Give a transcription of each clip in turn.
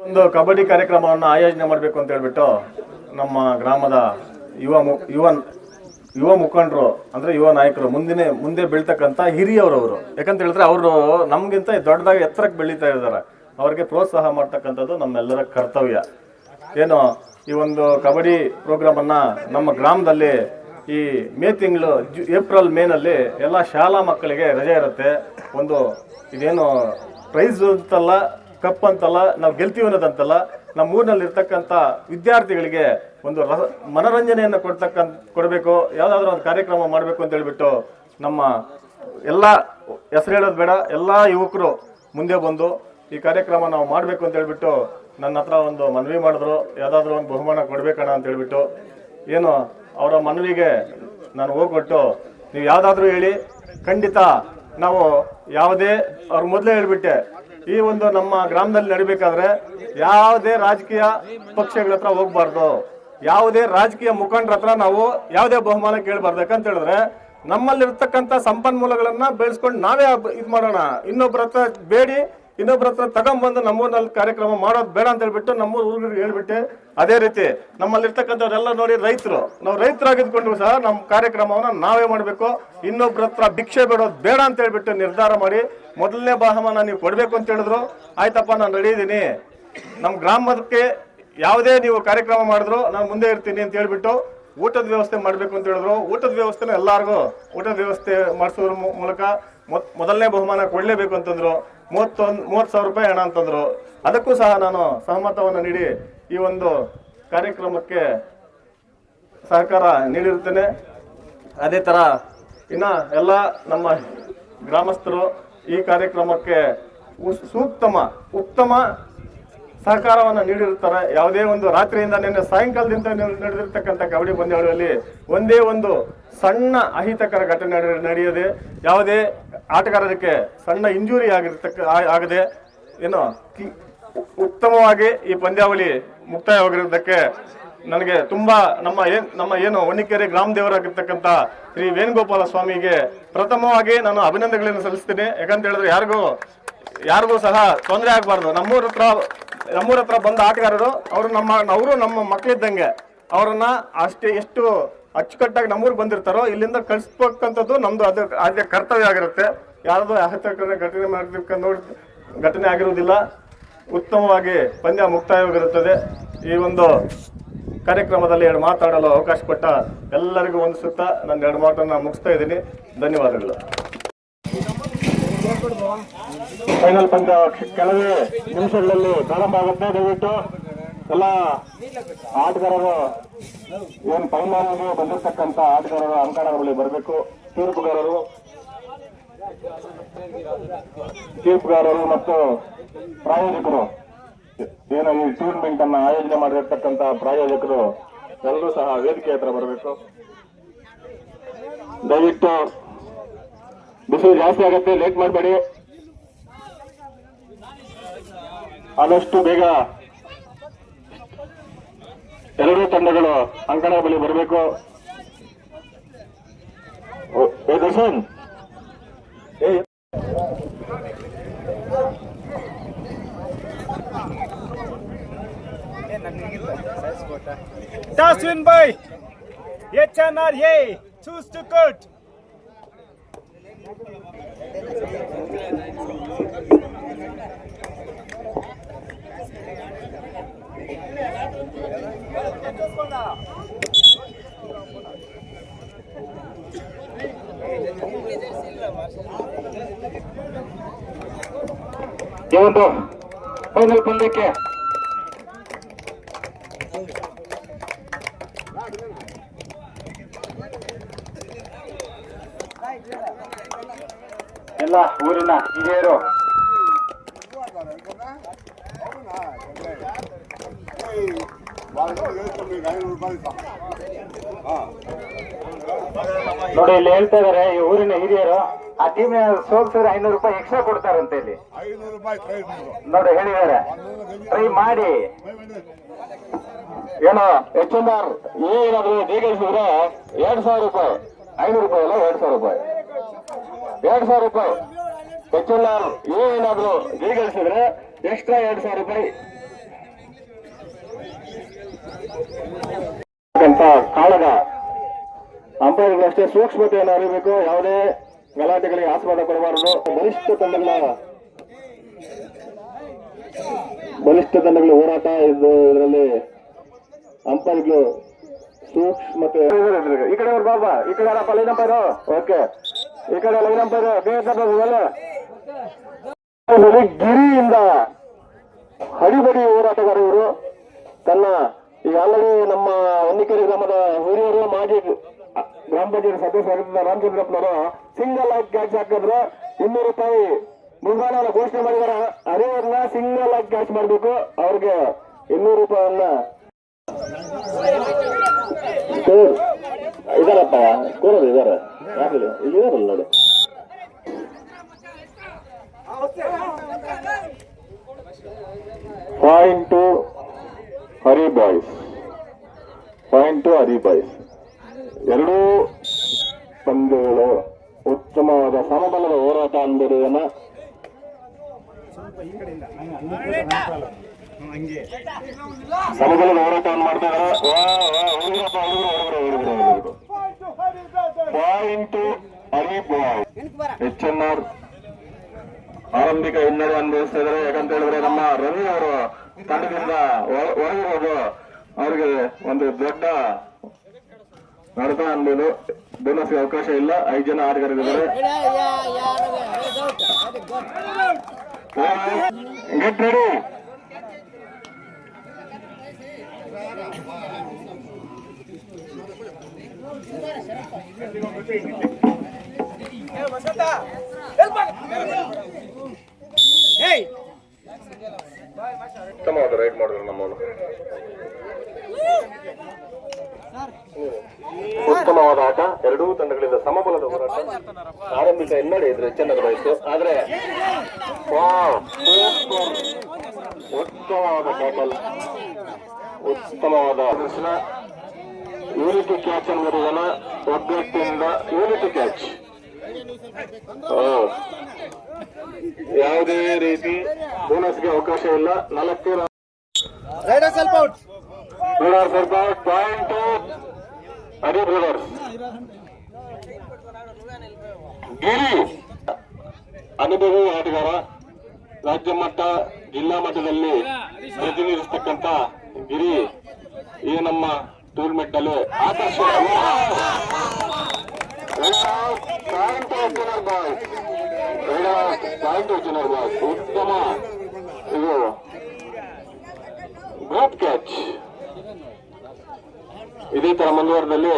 ಒಂದು ಕಬಡ್ಡಿ ಕಾರ್ಯಕ್ರಮವನ್ನು ಆಯೋಜನೆ ಮಾಡಬೇಕು ಅಂತ ಹೇಳ್ಬಿಟ್ಟು ನಮ್ಮ ಗ್ರಾಮದ ಯುವ ಮುಖಂಡರು ಅಂದರೆ ಯುವ ನಾಯಕರು ಮುಂದೆ ಬೀಳ್ತಕ್ಕಂಥ ಹಿರಿಯವರವರು, ಯಾಕಂತ ಹೇಳಿದ್ರೆ ಅವರು ನಮಗಿಂತ ದೊಡ್ಡದಾಗಿ ಎತ್ತರಕ್ಕೆ ಬೆಳೀತಾ ಇದ್ದಾರೆ. ಅವರಿಗೆ ಪ್ರೋತ್ಸಾಹ ಮಾಡ್ತಕ್ಕಂಥದ್ದು ನಮ್ಮೆಲ್ಲರ ಕರ್ತವ್ಯ. ಏನು ಈ ಒಂದು ಕಬಡ್ಡಿ ಪ್ರೋಗ್ರಾಮನ್ನು ನಮ್ಮ ಗ್ರಾಮದಲ್ಲಿ ಈ ಮೇ ತಿಂಗಳು ಏಪ್ರಿಲ್ ಮೇನಲ್ಲಿ ಎಲ್ಲ ಶಾಲಾ ಮಕ್ಕಳಿಗೆ ರಜೆ ಇರುತ್ತೆ. ಒಂದು ಇದೇನು ಪ್ರೈಸ್ ಅಂತಲ್ಲ, ಕಪ್ ಅಂತಲ್ಲ, ನಾವು ಗೆಲ್ತೀವಿ ಅನ್ನೋದಂತಲ್ಲ, ನಮ್ಮ ಊರಿನಲ್ಲಿ ಇರ್ತಕ್ಕಂಥ ವಿದ್ಯಾರ್ಥಿಗಳಿಗೆ ಒಂದು ಮನೋರಂಜನೆಯನ್ನು ಕೊಡಬೇಕು, ಯಾವುದಾದ್ರೂ ಒಂದು ಕಾರ್ಯಕ್ರಮ ಮಾಡಬೇಕು ಅಂತ ಹೇಳ್ಬಿಟ್ಟು ನಮ್ಮ ಎಲ್ಲ ಹೆಸರು ಹೇಳೋದು ಬೇಡ, ಎಲ್ಲ ಯುವಕರು ಮುಂದೆ ಬಂದು ಈ ಕಾರ್ಯಕ್ರಮ ನಾವು ಮಾಡಬೇಕು ಅಂತ ಹೇಳ್ಬಿಟ್ಟು ನನ್ನ ಹತ್ರ ಒಂದು ಮನವಿ ಮಾಡಿದ್ರು. ಯಾವುದಾದ್ರೂ ಒಂದು ಬಹುಮಾನ ಕೊಡಬೇಕಣ್ಣ ಅಂತ ಹೇಳ್ಬಿಟ್ಟು ಏನು ಅವರ ಮನವಿಗೆ ನಾನು ಹೋಗ್ಬಿಟ್ಟು ನೀವು ಯಾವುದಾದ್ರೂ ಹೇಳಿ, ಖಂಡಿತ ನಾವು ಯಾವುದೇ ಅವ್ರ ಮೊದಲೇ ಹೇಳ್ಬಿಟ್ಟೆ, ಈ ಒಂದು ನಮ್ಮ ಗ್ರಾಮದಲ್ಲಿ ನಡಿಬೇಕಾದ್ರೆ ಯಾವುದೇ ರಾಜಕೀಯ ಪಕ್ಷಗಳ ಹತ್ರ ಹೋಗ್ಬಾರ್ದು, ಯಾವುದೇ ರಾಜಕೀಯ ಮುಖಂಡರ ಹತ್ರ ನಾವು ಯಾವುದೇ ಬಹುಮಾನ ಕೇಳಬಾರ್ದು. ಯಾಕಂತ ಹೇಳಿದ್ರೆ ನಮ್ಮಲ್ಲಿರ್ತಕ್ಕಂಥ ಸಂಪನ್ಮೂಲಗಳನ್ನ ಬೆಳೆಸ್ಕೊಂಡು ನಾವೇ ಇದು ಮಾಡೋಣ. ಇನ್ನೊಬ್ಬರ ಹತ್ರ ಬೇಡಿ, ಇನ್ನೊಬ್ಬರ ಹತ್ರ ತಗೊಂಡ್ಬಂದು ನಮ್ಮೂರಿನಲ್ಲಿ ಕಾರ್ಯಕ್ರಮ ಮಾಡೋದು ಬೇಡ ಅಂತ ಹೇಳ್ಬಿಟ್ಟು ನಮ್ಮೂರು ಊರಿಗೆ ಹೇಳ್ಬಿಟ್ಟೆ. ಅದೇ ರೀತಿ ನಮ್ಮಲ್ಲಿರ್ತಕ್ಕಂಥವ್ರೆಲ್ಲ ನೋಡಿ ರೈತರು, ನಾವು ರೈತರಾಗಿದ್ಕೊಂಡು ಸಹ ನಮ್ಮ ಕಾರ್ಯಕ್ರಮವನ್ನು ನಾವೇ ಮಾಡಬೇಕು, ಇನ್ನೊಬ್ಬರ ಹತ್ರ ಭಿಕ್ಷೆ ಬೇಡೋದು ಬೇಡ ಅಂತ ಹೇಳ್ಬಿಟ್ಟು ನಿರ್ಧಾರ ಮಾಡಿ ಮೊದಲನೇ ಬಹುಮಾನ ನೀವು ಕೊಡಬೇಕು ಅಂತ ಹೇಳಿದ್ರು. ಆಯ್ತಪ್ಪ, ನಾನು ರೆಡಿ ಇದ್ದೀನಿ, ನಮ್ಮ ಗ್ರಾಮಕ್ಕೆ ಯಾವುದೇ ನೀವು ಕಾರ್ಯಕ್ರಮ ಮಾಡಿದ್ರು ನಾನು ಮುಂದೆ ಇರ್ತೀನಿ ಅಂತ ಹೇಳ್ಬಿಟ್ಟು ಊಟದ ವ್ಯವಸ್ಥೆ ಮಾಡಬೇಕು ಅಂತ ಹೇಳಿದ್ರು. ಊಟದ ವ್ಯವಸ್ಥೆನ ಎಲ್ಲರಿಗೂ ಊಟದ ವ್ಯವಸ್ಥೆ ಮಾಡಿಸೋದ್ರ ಮೂಲಕ ಮೊದಲನೇ ಬಹುಮಾನ ಕೊಡಲೇಬೇಕು ಅಂತಂದ್ರು. 30,000 ರೂಪಾಯಿ ಹಣ ಅಂತಂದ್ರು. ಅದಕ್ಕೂ ಸಹ ನಾನು ಸಹಮತವನ್ನು ನೀಡಿ ಈ ಒಂದು ಕಾರ್ಯಕ್ರಮಕ್ಕೆ ಸಹಕಾರ ನೀಡಿರುತ್ತೇನೆ. ಅದೇ ಥರ ಇನ್ನು ಎಲ್ಲ ನಮ್ಮ ಗ್ರಾಮಸ್ಥರು ಈ ಕಾರ್ಯಕ್ರಮಕ್ಕೆ ಉತ್ತಮ ಸಹಕಾರವನ್ನು ನೀಡಿರುತ್ತಾರೆ. ಯಾವುದೇ ಒಂದು ರಾತ್ರಿಯಿಂದ ನಿನ್ನೆ ಸಾಯಂಕಾಲದಿಂದ ನಡೆದಿರ್ತಕ್ಕಂಥ ಕಬಡ್ಡಿ ಪಂದ್ಯಾವಳಿಯಲ್ಲಿ ಒಂದೇ ಒಂದು ಸಣ್ಣ ಅಹಿತಕರ ಘಟನೆ ನಡೆಯದೆ, ಯಾವುದೇ ಆಟಗಾರರಿಗೆ ಸಣ್ಣ ಇಂಜುರಿ ಆಗದೆ ಏನು ಉತ್ತಮವಾಗಿ ಈ ಪಂದ್ಯಾವಳಿ ಮುಕ್ತಾಯವಾಗಿರೋದಕ್ಕೆ ನನಗೆ ತುಂಬಾ ನಮ್ಮ ಏನು ಹೊನ್ನಿಕೆರೆ ಗ್ರಾಮ ದೇವರಾಗಿರ್ತಕ್ಕಂಥ ಶ್ರೀ ವೇಣುಗೋಪಾಲ ಸ್ವಾಮಿಗೆ ಪ್ರಥಮವಾಗಿ ನಾನು ಅಭಿನಂದನೆಗಳನ್ನು ಸಲ್ಲಿಸ್ತೀನಿ. ಯಾಕಂತ ಹೇಳಿದ್ರೆ ಯಾರಿಗೂ ಸಹ ತೊಂದರೆ ಆಗಬಾರ್ದು. ನಮ್ಮೂರ ಹತ್ರ ಬಂದ ಆಟಗಾರರು ಅವರು ನಮ್ಮ ಮಕ್ಕಳಿದ್ದಂಗೆ, ಅವರನ್ನ ಅಷ್ಟೇ ಎಷ್ಟು ಅಚ್ಚುಕಟ್ಟಾಗಿ ನಮ್ಮೂರಿಗೆ ಬಂದಿರ್ತಾರೋ ಇಲ್ಲಿಂದ ಕಳಿಸ್ಬೇಕಂಥದ್ದು ನಮ್ದು ಅದೇ ಕರ್ತವ್ಯ ಆಗಿರುತ್ತೆ. ಯಾರದೋ ಘಟನೆ ಆಗಿರುವುದಿಲ್ಲ. ಉತ್ತಮವಾಗಿ ಪಂದ್ಯ ಮುಕ್ತಾಯವಾಗಿರುತ್ತದೆ. ಈ ಒಂದು ಕಾರ್ಯಕ್ರಮದಲ್ಲಿ 2 ಮಾತಾಡಲು ಅವಕಾಶ ಕೊಟ್ಟ ಎಲ್ಲರಿಗೂ ವಂದಿಸುತ್ತಾ ನನ್ನ 2 ಮಾತನ್ನು ಮುಗಿಸ್ತಾ ಇದ್ದೀನಿ. ಧನ್ಯವಾದಗಳು. ಫೈನಲ್ ಪಂದ್ಯ ಕೆಲವೇ ನಿಮಿಷಗಳಲ್ಲಿ ಪ್ರಾರಂಭ ಆಗುತ್ತೆ. ದಯವಿಟ್ಟು ಎಲ್ಲ ಆಟಗಾರರು ಏನು ಫೈನಲ್ಗೆ ಬಂದಿರತಕ್ಕಂಥ ಆಟಗಾರರು ಅಂಕಣದ ಬಳಿ ಬರಬೇಕು. ತೀರ್ಪುಗಾರರು ಮತ್ತು ಪ್ರಾಯೋಜಕರು, ಏನು ಈ ಟೂರ್ನಮೆಂಟ್ ಅನ್ನ ಆಯೋಜನೆ ಮಾಡಿರ್ತಕ್ಕಂಥ ಪ್ರಾಯೋಜಕರು ಎಲ್ಲರೂ ಸಹ ವೇದಿಕೆ ಹತ್ರ ಬರಬೇಕು. ದಯವಿಟ್ಟು ಬಿಸಿಲು ಜಾಸ್ತಿ ಆಗುತ್ತೆ, ಲೇಟ್ ಮಾಡಬೇಡಿ. ಆದಷ್ಟು ಬೇಗ ಎರಡೂ ತಂಡಗಳು ಅಂಕಣದ ಬಳಿ ಬರಬೇಕು. Darshan, Toss win by HNRA. Choose to cut. ಈ ಒಂದು ಫೈನಲ್ ಪಂದ್ಯಕ್ಕೆ ಎಲ್ಲ ಊರಿನ ಹಿರಿಯರು ನೋಡಿ, ಇಲ್ಲಿ ಹೇಳ್ತಾ ಇದಾರೆ ಈ ಊರಿನ ಹಿರಿಯರು ಆ ಟೀಮ್ ಸೋಲ್ಸಿದ್ರೆ 500 ರೂಪಾಯಿ ಎಕ್ಸ್ಟ್ರಾ ಕೊಡ್ತಾರಂತ. ಇಲ್ಲಿ ನೋಡಿ ಹೇಳಿದ್ದಾರೆ, ಟ್ರೈ ಮಾಡಿ. ಏನೋ HNR ಏನಾದ್ರು ಜೀಗಳಿಸಿದ್ರೆ 2,000 ರೂಪಾಯಿ, 500 ರೂಪಾಯಿ ಅಲ್ಲ, 2,000 ರೂಪಾಯಿ, 2,000 ರೂಪಾಯಿ. HNR ಏನಾದ್ರು ಜೀಗಳಿಸಿದ್ರೆ ಎಕ್ಸ್ಟ್ರಾ 2,000 ರೂಪಾಯಿ. ಕಾಳಗ ಅಂಪೈರ್ಗಳು ಅಷ್ಟೇ ಸೂಕ್ಷ್ಮತೆಯನ್ನು ಅರಿಬೇಕು. ಯಾವುದೇ ಗಲಾಟೆಗಳಿಗೆ ಆಸ್ಪದ ಕೊಡಬಾರದು. ಬಲಿಷ್ಠ ತಂಡಗಳ ಹೋರಾಟ ಇದರಲ್ಲಿ ಅಂಪೈರ್ಗಳು ಸೂಕ್ಷ್ಮತೆ. ಈ ಕಡೆ ಅವ್ರು ಬಾಬಾ, ಈ ಕಡೆ ಯಾರಪ್ಪ ಲೈನ್ ಅಂಪೈರು? ಓಕೆ, ಈ ಕಡೆ ಲೈನ್ ಅಂಪೈರು ಗಿರಿಯಿಂದ ಹಡಿಬಡಿ ಹೋರಾಟಗಾರ ಇವರು. ತನ್ನ ಈಗ ಆಲ್ರೆಡಿ ನಮ್ಮ ಹೊನ್ನಿಕೆರೆ ಗ್ರಾಮದ ಹಿರಿಯರು ಮಾಜಿ ಗ್ರಾಮ ಪಂಚಾಯತ್ ಸದಸ್ಯರಾಗಿದ್ದ ರಾಮಚಂದ್ರಪ್ಪನವರು ಸಿಂಗಲ್ ಆಗಿ ಕ್ಯಾಚ್ ಹಾಕಿದ್ರು. 200 ರೂಪಾಯಿ ಬಹುಮಾನ ಘೋಷಣೆ ಮಾಡಿದಾರ. ಹರಿಯವ್ರನ್ನ ಸಿಂಗಲ್ ಆಗಿ ಕ್ಯಾಚ್ ಮಾಡಬೇಕು. ಅವ್ರಿಗೆ 200 ರೂಪಾಯಿಯನ್ನ ಇದಾರಪ್ಪ, ಸ್ಕೋರ್ ಇದಾರೆ, ಇಲ್ಲಿ ಇದಾರಲ್ಲ ನೋಡಿ. Point to Hari boys, point to Hari boys. ಎರಡೂ ಪಂದ್ಯಗಳು ಉತ್ತಮವಾದ ಸಮಬಲದ ಹೋರಾಟ ಅಂದಿರುವುದನ್ನ ಸಮಬಲದ ಹೋರಾಟವನ್ನು ಮಾಡ್ತಾ ಇದ್ದಾರೆ. Point to Hari boys. HNR ಆರಂಭಿಕ ಹಿನ್ನಡೆ ಅನುಭವಿಸ್ತಾ ಇದ್ದಾರೆ. ಯಾಕಂತ ಹೇಳಿದ್ರೆ ನಮ್ಮ ರವಿ ಅವರು ತಂಡದಿಂದ ಹೊರಗಿರೋದು ಅವ್ರಿಗೆ ಒಂದು ದೊಡ್ಡ ನಡತ ಅನ್ಬೋದು. ಬೋನಸ್ಗೆ ಅವಕಾಶ ಇಲ್ಲ. 5 ಜನ ಆಟಗಾರರಿದ್ದಾರೆ. Get ready. ಉತ್ತಮವಾದ ರೈಡ್ ಮಾಡಿದ್ರು ನಮ್ಮವರು. ಉತ್ತಮವಾದ ಆಟ. ಎರಡೂ ತಂಡಗಳಿಂದ ಸಮಬಲದ ಹೋರಾಟ. ಆರಂಭಿಕ ಹಿನ್ನಡೆ ಇದ್ರೆ ಚೆನ್ನಾಗಿತ್ತು. ಆದ್ರೆ ಉತ್ತಮವಾದ ಟ್ಯಾಕಲ್, ಉತ್ತಮವಾದ ಪ್ರದರ್ಶನ. ಯೂನಿಟಿ ಕ್ಯಾಚ್ ಅನ್ನುವುದನ್ನ ಒಗ್ಗಟ್ಟಿನಿಂದ ಯೂನಿಟಿ ಕ್ಯಾಚ್. ಯಾವುದೇ ರೀತಿ ಬೋನಸ್ಗೆ ಅವಕಾಶ ಇಲ್ಲ. 4 ಪಾಯಿಂಟ್ ಹರಿ ಬ್ರದರ್ಸ್. ಗಿರಿ ಅನುಭವಿ ಆಟಗಾರ, ರಾಜ್ಯ ಮಟ್ಟ ಜಿಲ್ಲಾ ಮಟ್ಟದಲ್ಲಿ ಪ್ರತಿನಿಧಿಸತಕ್ಕಂತ ಗಿರಿ ಈ ನಮ್ಮ ಟೂರ್ನಮೆಂಟ್ ನಲ್ಲಿ ಆಕರ್ಷಕ. ಉತ್ತಮ ಇದು ಗ್ರೂಪ್ ಕ್ಯಾಚ್. ಇದೇ ತರ ಮುಂದುವರೆದಲ್ಲಿ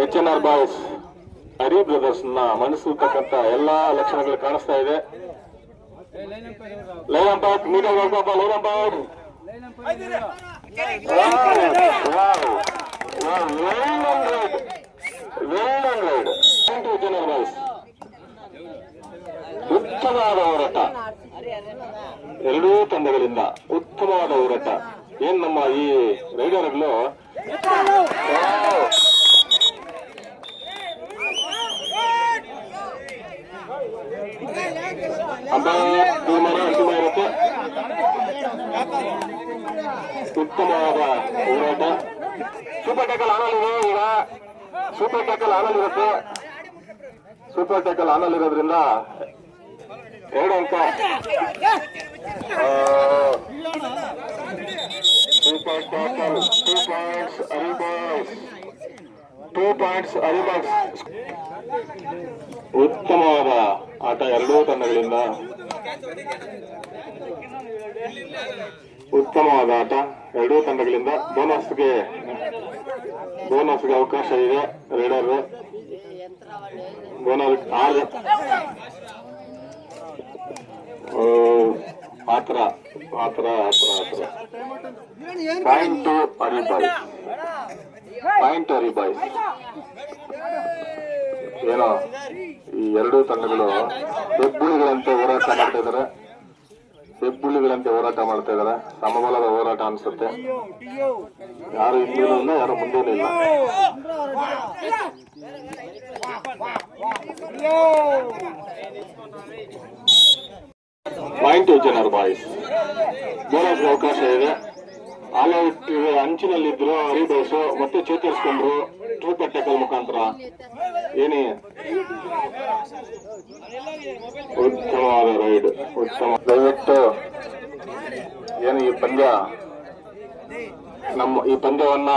HNR ಬಾಯ್ಸ್ ಹರಿ ಬ್ರದರ್ಸ್ ನ ಮನಸ್ಸುತಕ್ಕಂತ ಎಲ್ಲಾ ಲಕ್ಷಣಗಳು ಕಾಣಿಸ್ತಾ ಇದೆ. Line umpire meter line umpire HNR boys. ಉತ್ತಮವಾದ ಹೋರಾಟ ಎರಡೂ ತಂಡಗಳಿಂದ, ಉತ್ತಮವಾದ ಹೋರಾಟ. ಏನ್ ನಮ್ಮ ಈ ರೈಡರ್ಗಳು ತೀರ್ಮಾನ ಅಂತಿಮ ಇರುತ್ತೆ. ಉತ್ತಮವಾದ ಹೋರಾಟ. ಸೂಪರ್ ಟ್ಯಾಕಲ್ ಆನಲ್ಲಿದೆ. ಈಗ ಸೂಪರ್ ಟ್ಯಾಕಲ್ ಆನಲ್ಲಿರುತ್ತೆ. ಸೂಪರ್ ಟ್ಯಾಕಲ್ ಆನಲ್ಲಿರೋದ್ರಿಂದ 2 ಅಂಕ. Super tackle 2 points Hari boys. 2 points Hari boys. ಉತ್ತಮವಾದ ಆಟ ಎರಡೂ ತಂಡಗಳಿಂದ. ಉತ್ತಮವಾದ ಆಟ ಎರಡೂ ತಂಡಗಳಿಂದ. ಬೋನಸ್ಗೆ ಅವಕಾಶ ಇದೆ. ರೈಡರ್ ಬೋನಸ್ ಆತರ point to Hari boys. Point Hari boys. ಏನೋ ಈ ಎರಡೂ ತಂಡಗಳು ಹೆಬ್ಬುಳಿಗಳಂತೆ ಹೋರಾಟ ಮಾಡ್ತಾ ಇದಾರೆ. ಸಮಬಲದ ಹೋರಾಟ ಅನ್ಸುತ್ತೆ. ಯಾರು ಹಿಂದೂ ಇಲ್ಲ, ಯಾರು ಮುಂದೇನೂ ಇಲ್ಲ. Point HNR boys. ಬೋನಸ್ಗೆ ಅವಕಾಶ ಇದೆ. ಆಲ್ ಔಟ್ ಅಂಚಿನಲ್ಲಿದ್ರು ಹರಿದಾಸು ಮತ್ತೆ ಚೇತರಿಸ್ಕೊಂಡ್ರು ಸೂಪರ್ ಟ್ಯಾಕಲ್ ಮುಖಾಂತರ. ಏನೇ ಉತ್ತಮವಾದ ರೈಡ್, ಉತ್ತಮ. ದಯವಿಟ್ಟು ಏನು ಈ ಪಂದ್ಯವನ್ನ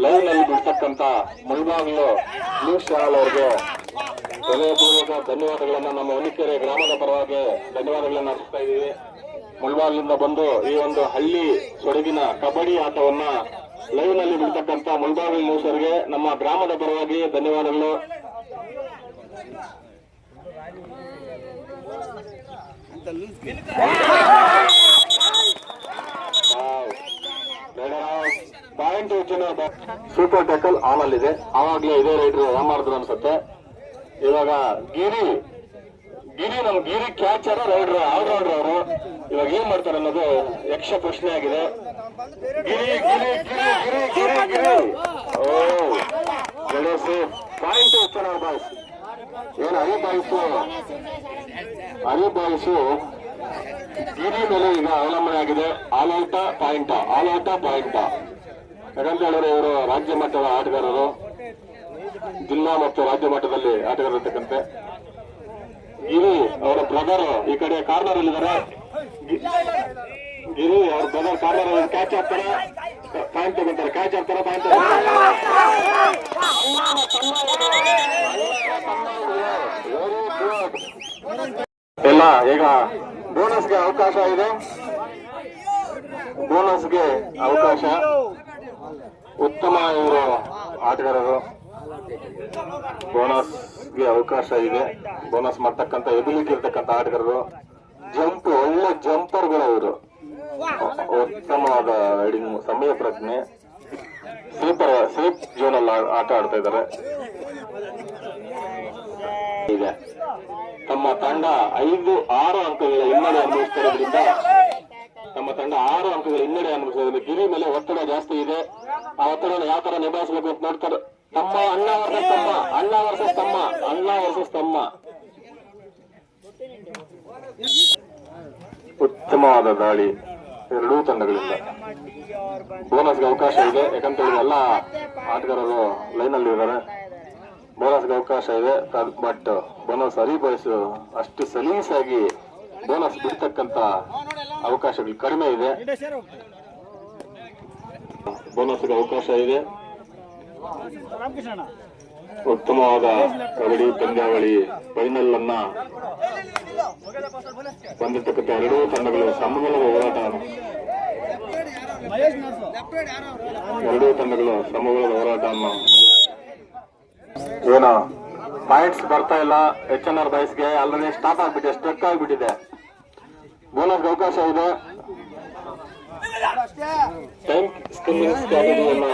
ಲೈವ್ ನಲ್ಲಿ ಬಿಡ್ತಕ್ಕಂತ ಮುಳಬಾಗಿಲು ನ್ಯೂಸ್ ಚಾನಲ್ ಅವರಿಗೆ ಹೃದಯಪೂರ್ವಕ ಧನ್ಯವಾದಗಳನ್ನ ನಮ್ಮ ಹೊನ್ನಿಕೆರೆ ಗ್ರಾಮದ ಪರವಾಗಿ ಧನ್ಯವಾದಗಳನ್ನ ಅರ್ಪಿಸ್ತಾ ಇದ್ದೀವಿ. ಮುಳಬಾಗಿಲಿಂದ ಬಂದು ಈ ಒಂದು ಹಳ್ಳಿ ಸೊಡಗಿನ ಕಬಡ್ಡಿ ಆಟವನ್ನ ಲೈವ್ ನಲ್ಲಿ ಬಿಡ್ತಕ್ಕಂತ ಮುಳಬಾಗಿಲು ನ್ಯೂಸ್ ಅವರಿಗೆ ನಮ್ಮ ಗ್ರಾಮದ ಪರವಾಗಿ ಧನ್ಯವಾದಗಳು. ಪಾಯಿಂಟ್ ಸೂಪರ್ ಟ್ಯಾಕಲ್ ಆನ್ ಅಲ್ಲಿದೆ. ಆವಾಗ್ಲೇ ಇದೇ ರೈಡ್ರು ರನ್ ಮಾಡಿದ್ರು ಅನ್ಸುತ್ತೆ. ಇವಾಗ ಗಿರಿ ನಮ್ ಗಿರಿ ಕ್ಯಾಚರ್ ರೈಡ್ರು ಆಲ್ರೌಂಡರ್ ಅವರು ಇವಾಗ ಏನ್ ಮಾಡ್ತಾರೆ ಅನ್ನೋದು ಯಕ್ಷ ಪ್ರಶ್ನೆ ಆಗಿದೆ. ಗಿರಿ ಓ ಗಣೇಶ್ ಪಾಯಿಂಟ್ ಚೆನ್ನಾಗಿ ಬಾಯ್ಸ್. ಏನು ಹರಿಬಾಯಿಸು ಗಿರಿ ಮೇಲೆ ಈಗ ಅವಲಂಬನೆ ಆಗಿದೆ. ಆಲ್ ಔಟ ಪಾಯಿಂಟ್ ಯಾಕಂತ ಹೇಳಿದ್ರೆ ಇವರು ರಾಜ್ಯ ಮಟ್ಟದ ಆಟಗಾರರು, ಜಿಲ್ಲಾ ಮತ್ತು ರಾಜ್ಯ ಮಟ್ಟದಲ್ಲಿ ಆಟಗಾರರು ಇರ್ತಕ್ಕಂತೆ. ಗಿರಿ ಅವರ ಬ್ರದರ್ ಈ ಕಡೆ ಕಾರ್ನರ್ ಅಲ್ಲಿದ್ದಾರೆ. ಗಿರಿ ಅವ್ರ ಬ್ರದರ್ ಕಾರ್ನರ್ ಅಲ್ಲಿ ಕ್ಯಾಚ್ ಆಗ್ತಾರೆ, ಪಾಯಿಂಟ್ ತಗೊಂತಾರೆ, ಕ್ಯಾಚ್ ಆಗ್ತಾರೆ, ಪಾಯಿಂಟ್ ಎಲ್ಲ. ಈಗ ಬೋನಸ್ಗೆ ಅವಕಾಶ ಇದೆ, ಉತ್ತಮ ಇವರು ಆಟಗಾರರು. ಬೋನಸ್ಗೆ ಅವಕಾಶ ಇದೆ, ಬೋನಸ್ ಮಾಡ್ತಕ್ಕಂಥ ಎಬಿಲಿಟಿ ಇರ್ತಕ್ಕಂಥ ಆಟಗಾರರು. ಒಳ್ಳೆ ಜಂಪರ್ಗಳು ಇವರು, ಉತ್ತಮವಾದ ರೈಡಿಂಗ್, ಸಮಯ ಪ್ರಜ್ಞೆ, ಸೇಫ್ ಝೋನ್ ಅಲ್ಲಿ ಆಟ ಆಡ್ತಾ ಇದ್ದಾರೆ. ಇದೆ ತಮ್ಮ ತಂಡ 5-6 ಅಂಕಗಳ ಹಿನ್ನಡೆ ಅನುಭವಿಸ್ತಿರೋದ್ರಿಂದ ಗಿರಿ ಮೇಲೆ ಒತ್ತಡ ಜಾಸ್ತಿ ಇದೆ. ಆ ಒತ್ತಡ ಯಾವ ತರ ನಿಭಾಯಿಸಬೇಕು ಅಂತ ನೋಡ್ತಾರೆ. ಅಣ್ಣ ವರ್ಸಸ್ ತಮ್ಮ ಉತ್ತಮವಾದ ದಾಳಿ ಎರಡೂ ತಂಡಗಳಿಂದ. ಬೋನಸ್ಗೆ ಅವಕಾಶ ಇದೆ, ಯಾಕಂತ ಹೇಳಿದ್ರೆ ಎಲ್ಲ ಆಟಗಾರರು ಲೈನ್ ಅಲ್ಲಿ ಇದ್ದಾರೆ. ಬೋನಸ್ಗೆ ಅವಕಾಶ ಇದೆ, ಬಟ್ ಬೋನಸ್ ಹರಿಬಾಯಿಸು ಅಷ್ಟು ಸಲೀಸಾಗಿ ಬೋನಸ್ ಬಿಡ್ತಕ್ಕಂತ ಅವಕಾಶಗಳು ಕಡಿಮೆ ಇದೆ. ಬೋನಸ್ಗೆ ಅವಕಾಶ ಇದೆ. ಉತ್ತಮವಾದ ಕಬಡ್ಡಿ ಪಂದ್ಯಾವಳಿ ಫೈನಲ್ ಅನ್ನ ಬಂದಿರ್ತಕ್ಕಂಥ ಎರಡೂ ತಂಡಗಳು ಸಮಬಲದ ಹೋರಾಟವನ್ನು ಏನೋ ಪಾಯಿಂಟ್ಸ್ ಬರ್ತಾ ಇಲ್ಲ. HNR ಬಾಯ್ಸ್ಗೆ ಆಲ್ರೆಡಿ ಸ್ಟಾಪ್ ಆಗ್ಬಿಟ್ಟಿದೆ, ಸ್ಟ್ರಕ್ ಆಗ್ಬಿಟ್ಟಿದೆ. ಬೋನಸ್ಗೆ ಅವಕಾಶ ಇದೆ. ಟೈಮ್ ಸ್ಕಿಮ್ಮಿಂಗ್ ಸ್ಟ್ರಾಟಜಿಯನ್ನ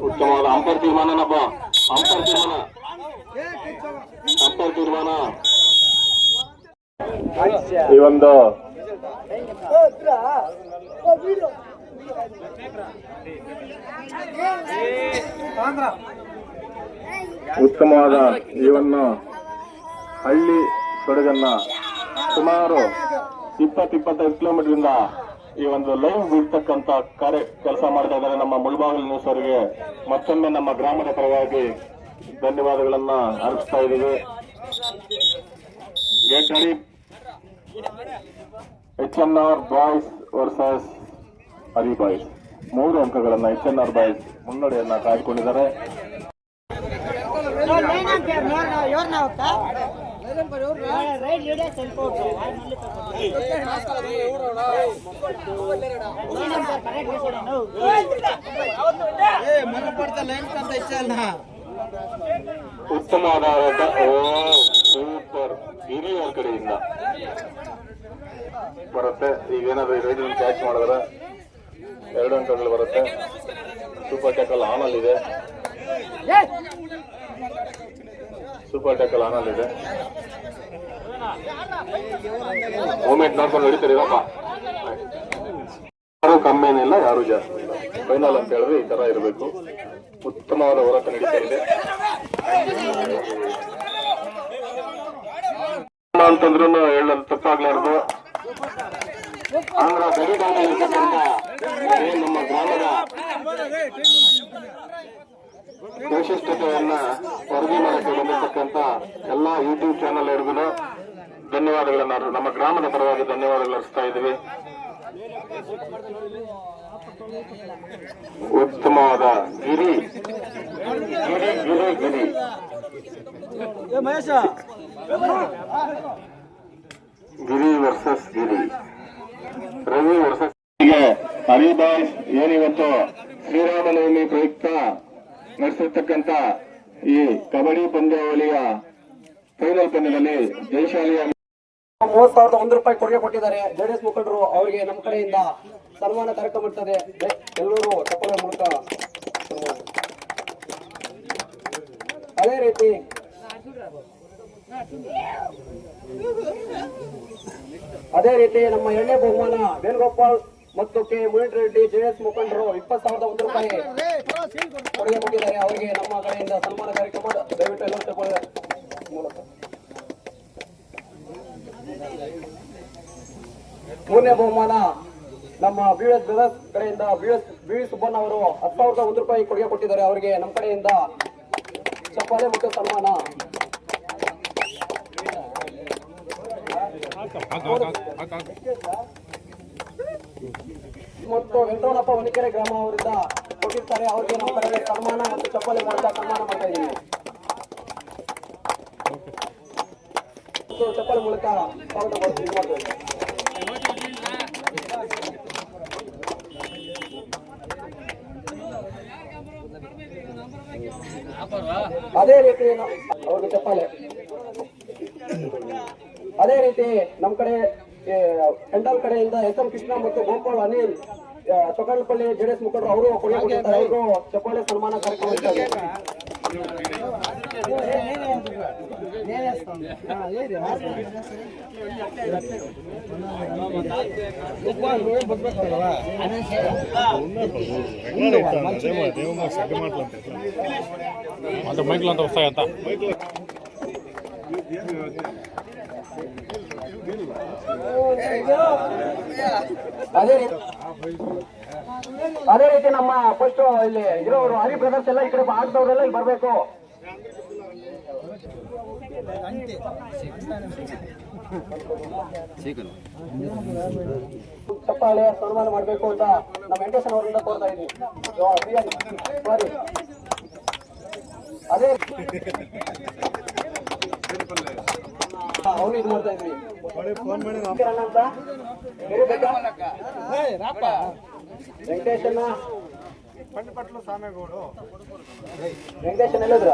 ಉತ್ತಮವಾದ ಅಂಪೈರ್ ತೀರ್ಮಾನ ಈ ಒಂದು ಉತ್ತಮವಾದ ಇವನ್ನು ಹಳ್ಳಿ ಸೊಡಗನ್ನ ಸುಮಾರು 20-25 ಕಿಲೋಮೀಟರ್ ಇಂದ ಈ ಒಂದು ಲೈವ್ ಬಿಡ್ತಕ್ಕಂತ ಕೆಲಸ ಮಾಡ್ತಾ ಇದ್ದಾರೆ ನಮ್ಮ ಮುಳಬಾಗಿಲು ನ್ಯೂಸ್ ಅವರಿಗೆ ಮತ್ತೊಮ್ಮೆ ನಮ್ಮ ಗ್ರಾಮದ ಪರವಾಗಿ ಧನ್ಯವಾದಗಳನ್ನ ಅರ್ಪಿಸ್ತಾ ಇದ್ದೀವಿ. Get ready. HNR boys versus Hari boys 3 ಅಂಕಗಳನ್ನ HNR ಬಾಯ್ಸ್ ಮುನ್ನಡೆಯನ್ನ ಕಾಯ್ದುಕೊಂಡಿದ್ದಾರೆ. ಉತ್ತಮವಾದ ಸೂಪರ್ ಹಿರಿಯರ ಕಡೆಯಿಂದ ಬರುತ್ತೆ. ಈಗೇನಾದ್ರೂ ರೈಡಿಂಗ್ ಕ್ಯಾಚ್ ಮಾಡಿದ್ರೆ 2 ಅಂಕಗಳು ಬರುತ್ತೆ. Super tackle ಆನಲ್ಲಿದೆ. ಮೂಮೆಂಟ್ ನೋಡ್ಕೊಂಡು ಹೊಡಿತೀರಪ್ಪ. ಯಾರು ಕಮ್ಮಿ ಏನಿಲ್ಲ, ಯಾರು ಜಾಸ್ತಿ ಇಲ್ಲ. ಫೈನಲ್ ಅಂತ ಹೇಳಿದ್ರೆ ಈ ತರ ಇರಬೇಕು. ಉತ್ತಮವಾದ ಹೋರಾಟ ನಡೀತಾ ಇದೆ. ಅಂತಂದ್ರೂ ಹೇಳಲು ತಪ್ಪಾಗ್ಲಾರ್ದು ಆಂಧ್ರ ಗಡಿದಾಟ ಇರ್ತಕ್ಕಂಥ ನಮ್ಮ ಗ್ರಾಮದ ವೈಶಿಷ್ಟ್ಯತೆಯನ್ನ ವರದಿ ಮಾಡಕ್ಕೆ ಬಂದಿರತಕ್ಕಂತ ಎಲ್ಲಾ ಯೂಟ್ಯೂಬ್ ಚಾನೆಲ್ ಅವ್ರಿಗೂ ಧನ್ಯವಾದಗಳನ್ನ ನಮ್ಮ ಗ್ರಾಮದ ಪರವಾಗಿ ಧನ್ಯವಾದಗಳು ಅರ್ಪಿಸ್ತಾ ಇದ್ದೀವಿ. ಉತ್ತಮವಾದ ಗಿರಿ ಗಿರಿ ಗಿರಿ ಗಿರಿ ಗಿರಿ ವರ್ಸಸ್ ಗಿರಿ ರವಿ ವರ್ಸಸ್ ಹರಿದಾಸ್ ಏನಿವತ್ತು ಶ್ರೀರಾಮನವಮಿ ಪ್ರಯುಕ್ತ ನಡೆಸಿರ್ತಕ್ಕಂಥ ಈ ಕಬಡ್ಡಿ ಪಂದ್ಯಾವಳಿಯ ಫೈನಲ್ ಪಂದ್ಯದಲ್ಲಿ ಜಯಶಾಲಿಯ 30,001 ರೂಪಾಯಿ ಕೊಡುಗೆ ಕೊಟ್ಟಿದ್ದಾರೆ ಜೆಡಿಎಸ್ ಮುಖಂಡರು. ಅವರಿಗೆ ನಮ್ಮ ಕಡೆಯಿಂದ ಸನ್ಮಾನ ಕಾರ್ಯಕ್ರಮ ಇರ್ತದೆ. ಎಲ್ಲರೂ ಚಪ್ಪಾಳೆ ಮೂಲಕ ಅದೇ ರೀತಿ ನಮ್ಮ ಎರಡನೇ ಬಹುಮಾನ ವೇಣುಗೋಪಾಲ್ ಮತ್ತು ಕೆ ಮುನಿಟ್ ರೆಡ್ಡಿ ಜೆಡಿಎಸ್ ಮುಖಂಡರು 20,001 ರೂಪಾಯಿ ಕೊಡುಗೆ ಕೊಟ್ಟಿದ್ದಾರೆ. ಅವರಿಗೆ ನಮ್ಮ ಕಡೆಯಿಂದ ಸನ್ಮಾನ ಕಾರ್ಯಕ್ರಮ ದಯವಿಟ್ಟು ಎಲ್ಲರೂ ಚಪ್ಪಾಳೆ ಮೂಲಕ. ಮೂರನೇ ಬಹುಮಾನ ನಮ್ಮ BS ಬ್ರದರ್ಸ್ ಕಡೆಯಿಂದ ಬಿ ಸುಬ್ಬಣ್ಣ ಅವರು 10,001 ರೂಪಾಯಿ ಕೊಡುಗೆ ಕೊಟ್ಟಿದ್ದಾರೆ. ಅವರಿಗೆ ನಮ್ಮ ಕಡೆಯಿಂದ ಚಪ್ಪಾಳೆ ಮತ್ತು ಸನ್ಮಾನ. ಮತ್ತು ವೆಂಕಟರಮಣಪ್ಪ ವನಿಕೆರೆ ಗ್ರಾಮ ಅವರಿಂದ ಕೊಟ್ಟಿರ್ತಾರೆ. ಅವರಿಗೆ ನಮ್ಮ ಕಡೆ ಸನ್ಮಾನ ಮತ್ತು ಚಪ್ಪಾಳೆ ಮೂಲಕ ಸನ್ಮಾನ ಮಾಡ್ತಾ ಇದ್ದೀವಿ. ಚಪ್ಪಾಳೆ ಮೂಲಕ ಸ್ವಾಗತ ಮಾಡ್ತೀವಿ. ಅದೇ ರೀತಿ ಅವ್ರಿಗೆ ಚಪ್ಪಾಳೆ. ಅದೇ ರೀತಿ ನಮ್ಮ ಕಡೆ ಹೆಂಡಲ್ ಕಡೆಯಿಂದ SM ಕೃಷ್ಣ ಮತ್ತು ಗೋಪಾಲ್ ಅನಿಲ್ ಚೊಕ್ಕನಪಲ್ಲಿ ಜೆಡಿಎಸ್ ಮುಖಂಡರು ಅವರು ಕೊಡುಗೆ ಕೊಟ್ಟಿದ್ದಾರೆ. ಅವರು ಚಪ್ಪಾಳೆ ಸನ್ಮಾನ ಕಾರ್ಯಕ್ರಮ ಇದ್ದಾರೆ. మైకులు అంతా వస్తాయంతా ಅದೇ ರೀತಿ ನಮ್ಮ ಫಸ್ಟ್ ಇಲ್ಲಿ ಇರೋರು ಹರಿ ಬ್ರದರ್ಸ್ ಎಲ್ಲ ಈ ಕಡೆ ಆಗ್ದವ್ರೆಲ್ಲ ಇಲ್ಲಿ ಬರ್ಬೇಕು. ಚಪ್ಪಾಳೆ ಸನ್ಮಾನ ಮಾಡಬೇಕು ಅಂತ ನಮ್ಮ ವೆಂಕಟೇಶನ್ ಅವರಿಂದ ಕೋರ್ತಾ ಇದ್ವಿ. ಅದೇ ಅವನು ಇದು ಮಾಡ್ತಾ ಇದ್ವಿ. ಅಂತ ವೆಂಕಟೇಶನ್ ವೆಂಕಟೇಶನ್ ಹೇಳಿದ್ರ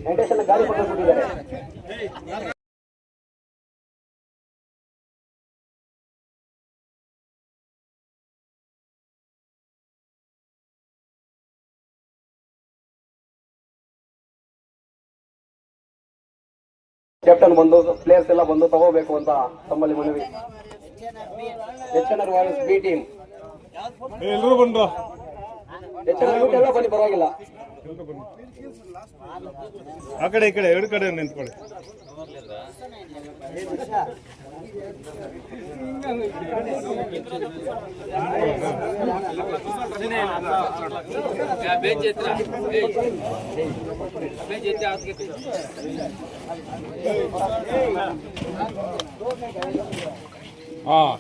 ವೆಂಕಟೇಶನ್ ಗಾಡಿ ಕೊಟ್ಟಿದ್ದಾರೆ. ಕ್ಯಾಪ್ಟನ್ ಬಂದು ಪ್ಲೇಯರ್ಸ್ ಎಲ್ಲ ಬಂದು ತಗೋಬೇಕು ಅಂತ ತಮ್ಮಲ್ಲಿ ಮನವಿ. HNR ವಾಯ್ಸ್ ಬಿ ಟೀಮ್ ಎಲ್ಲರೂ ಬಂದ್ರು. HNR ಎಲ್ಲ ಬನ್ನಿ, ಪರವಾಗಿಲ್ಲ. ಆ ಕಡೆ ಈ ಕಡೆ ಎರಡು ಕಡೆ ನಿಂತ್ಕೊಳ್ಳಿ.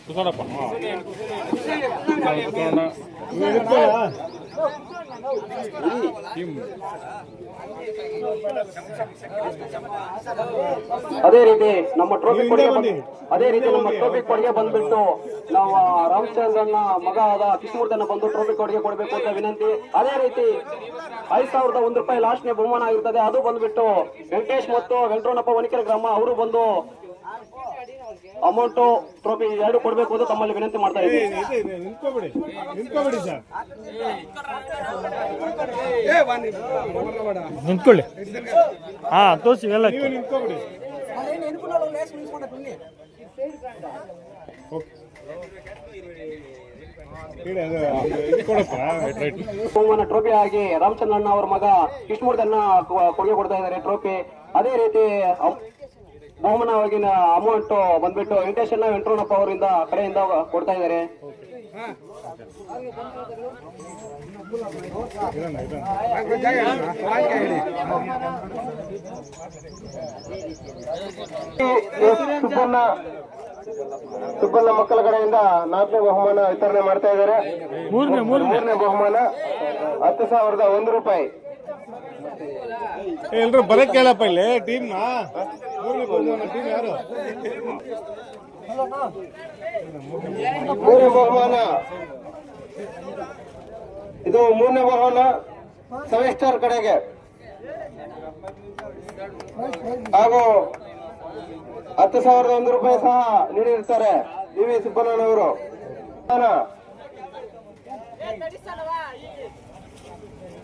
ಕೂತ್ಕೊಳಪ್ಪ. ಅದೇ ರೀತಿ ನಮ್ಮ ಟ್ರೋಫಿ ಕೊಡುಗೆ ಬಂದ್ಬಿಟ್ಟು ನಾವು ರಾಮಚಂದ್ರನ ಮಗ ಆದ ಕೃಷ್ಣಮೂರ್ತಿಯನ್ನ ಬಂದು ಟ್ರೋಫಿ ಕೊಡುಗೆ ಕೊಡಬೇಕು ಅಂತ ವಿನಂತಿ. ಅದೇ ರೀತಿ 5,001 ರೂಪಾಯಿ ಲಾಸ್ಟ್ನೇ ಬಹುಮಾನ ಆಗಿರ್ತದೆ. ಅದು ಬಂದ್ಬಿಟ್ಟು ವೆಂಕಟೇಶ್ ಮತ್ತು ವೆಂಕಟರಮಣಪ್ಪ ವನಿಕೆರೆ ಗ್ರಾಮ ಅವರು ಬಂದು ಅಮೌಂಟ್ ಟ್ರೋಫಿ ಎರಡು ಕೊಡಬೇಕು ಅಂತ ತಮ್ಮಲ್ಲಿ ವಿನಂತಿ ಮಾಡ್ತಾ ಇದ್ದೀವಿ. ನಿಂತ್ಕೊಳ್ಳಿ. ಹಾ ತೋರಿಸಿ ಎಲ್ಲ ಬಹುಮಾನ ಟ್ರೋಫಿ ಆಗಿ ರಾಮಚಂದ್ರಣ್ಣ ಅವರ ಮಗ ಕೃಷ್ಣಮೂರ್ತಿಯನ್ನ ಕೊಡುಗೆ ಕೊಡ್ತಾ ಇದ್ದಾರೆ ಟ್ರೋಫಿ. ಅದೇ ರೀತಿ ಬಹುಮಾನವಾಗಿನ ಅಮೌಂಟ್ ಬಂದ್ಬಿಟ್ಟು ವೆಂಕಟೇಶಣ್ಣ ವೆಂಕಟರಮಣಪ್ಪ ಅವರಿಂದ ಕಡೆಯಿಂದ ಕೊಡ್ತಾ ಇದ್ದಾರೆ. ಸುಬ್ಬಣ್ಣ ಮಕ್ಕಳ ಕಡೆಯಿಂದ 4ನೇ ಬಹುಮಾನ ವಿತರಣೆ ಮಾಡ್ತಾ ಇದ್ದಾರೆ. ಮೂರನೇ ಬಹುಮಾನ 10,001 ರೂಪಾಯಿ. ಎಲ್ರು ಬರಕ್ ಕೇಳಪ್ಪ ಇಲ್ಲಿ ಟೀಮ್ ಟೀಮ್ ಯಾರು? ಮೂರನೇ ಬಹುಮಾನ ಇದು ಮೂರನೇ ಬಹುಮಾನ 7 ಸ್ಟಾರ್ ಕಡೆಗೆ ಹಾಗೂ 10,001 ರೂಪಾಯಿ ಸಹ ನೀಡಿರ್ತಾರೆ ವಿ ಸುಬ್ಬಣ್ಣನವರು.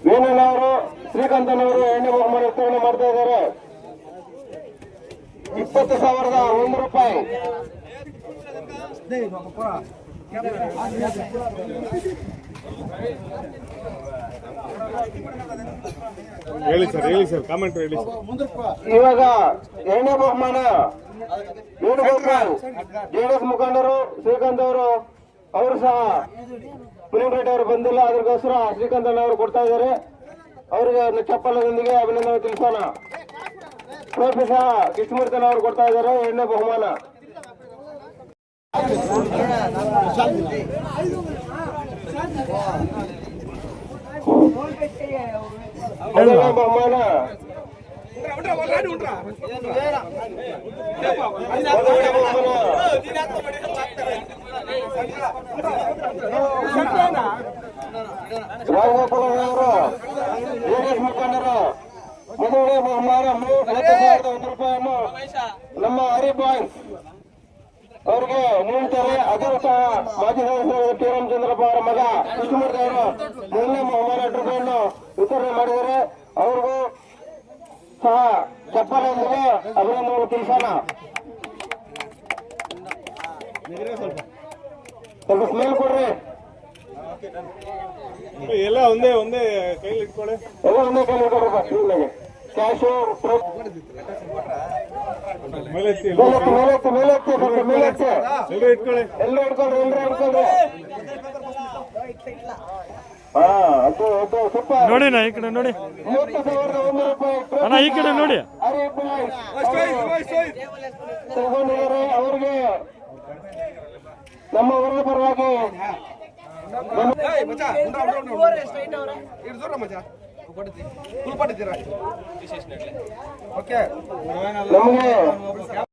ವೇಣನವರು ಶ್ರೀಕಾಂತನವರು 2ನೇ ಬಹುಮಾನ ವಿತರಣೆ ಮಾಡ್ತಾ ಇದ್ದಾರೆ. 20,001 ರೂಪಾಯಿ. ಹೇಳಿ ಸರ್ ಕಾಮೆಂಟ್ ಹೇಳಿ ಸರ್. ಇವಾಗ 2ನೇ ಬಹುಮಾನ ವೇಣುಗೋಪಾಲ್ ಜೆಡಿಎಸ್ ಮುಖಂಡರು ಶ್ರೀಕಾಂತ್ ಅವರು ಸಹ ಮುನಿಯನ್ ಅವರು ಬಂದಿಲ್ಲ, ಅದಕ್ಕೋಸ್ಕರ ಶ್ರೀಕಾಂತ್ ಅವರು ಕೊಡ್ತಾ ಇದ್ದಾರೆ. ಅವರಿಗೆ ಚಪ್ಪಲದೊಂದಿಗೆ ಅಭಿನಂದನೆ ತಿಳಿಸೋಣ. ಟ್ರೋಫಿ ಸಹ ಕೃಷ್ಣಮೂರ್ತಿ ಅವರು ಕೊಡ್ತಾ ಇದ್ದಾರೆ 2ನೇ ಬಹುಮಾನ. ಮೊದಲನೇ ಬಹುಮಾನ ರಾಜಗೋಪಾಲವರು ಜೆಡಿಎಸ್ ಮುಖಂಡರು ಮೊದಲನೇ ಬಹುಮಾನ 30,001 ರೂಪಾಯಿಯನ್ನು ನಮ್ಮ ಹರಿಬಾಯ್ಸ್ ಅವರಿಗೆ ನೀಡುತ್ತಾರೆ. ಅದರ ಸಹ ಮಾಜಿ ಸದಸ್ಯರಾದ ಟಿ ರಾಮಚಂದ್ರಪ್ಪ ಅವರ ಮಗ ಕೃಷ್ಣಮೂರ್ತಿ ಅವರು ಮೊದಲನೇ ಬಹುಮಾನ ಟ್ರೋಫಿಯನ್ನು ವಿತರಣೆ ಮಾಡಿದ್ದಾರೆ. ಅವ್ರಿಗೂ ಸಹ ಚಪ್ಪಲೊಂದಿಗೆ ಅಭಿನಂದನೆ ತಿಳಿಸೋಣ. ಸ್ವಲ್ಪ ಸ್ಮೇಲ್ ಕೊಡ್ರಿ. ಎಲ್ಲ ಒಂದೇ ಕೈಲಿ ಇಟ್ಕೊಳ್ಳಿ. ಎಲ್ಲ ಒಂದೇ ಕೈಲಿ ಇಟ್ಕೊಡ್ರಿ. ಕ್ಯಾಶು ಮೇಲೆತ್ತಿ ಮೇಲೆತ್ತಿ ಎಲ್ಲರೂ ಇಟ್ಕೊಳ್ಳಿ. ಎಲ್ಲ ಹಿಡ್ಕೊಳ್ರಿ. ಹಾ ಅದು ಸೂಪರ್ ನೋಡಿ ನಾ ಈ ಕಡೆ ನೋಡಿ 30,001 ರೂಪಾಯಿ ಅಣ್ಣ ಈ ಕಡೆ ನೋಡಿ. ತಗೊಂಡಿದ್ದಾರೆ. ಅವ್ರಿಗೆ ನಮ್ಮ ಊರಿನ ಪರವಾಗಿ ನಮಗೆ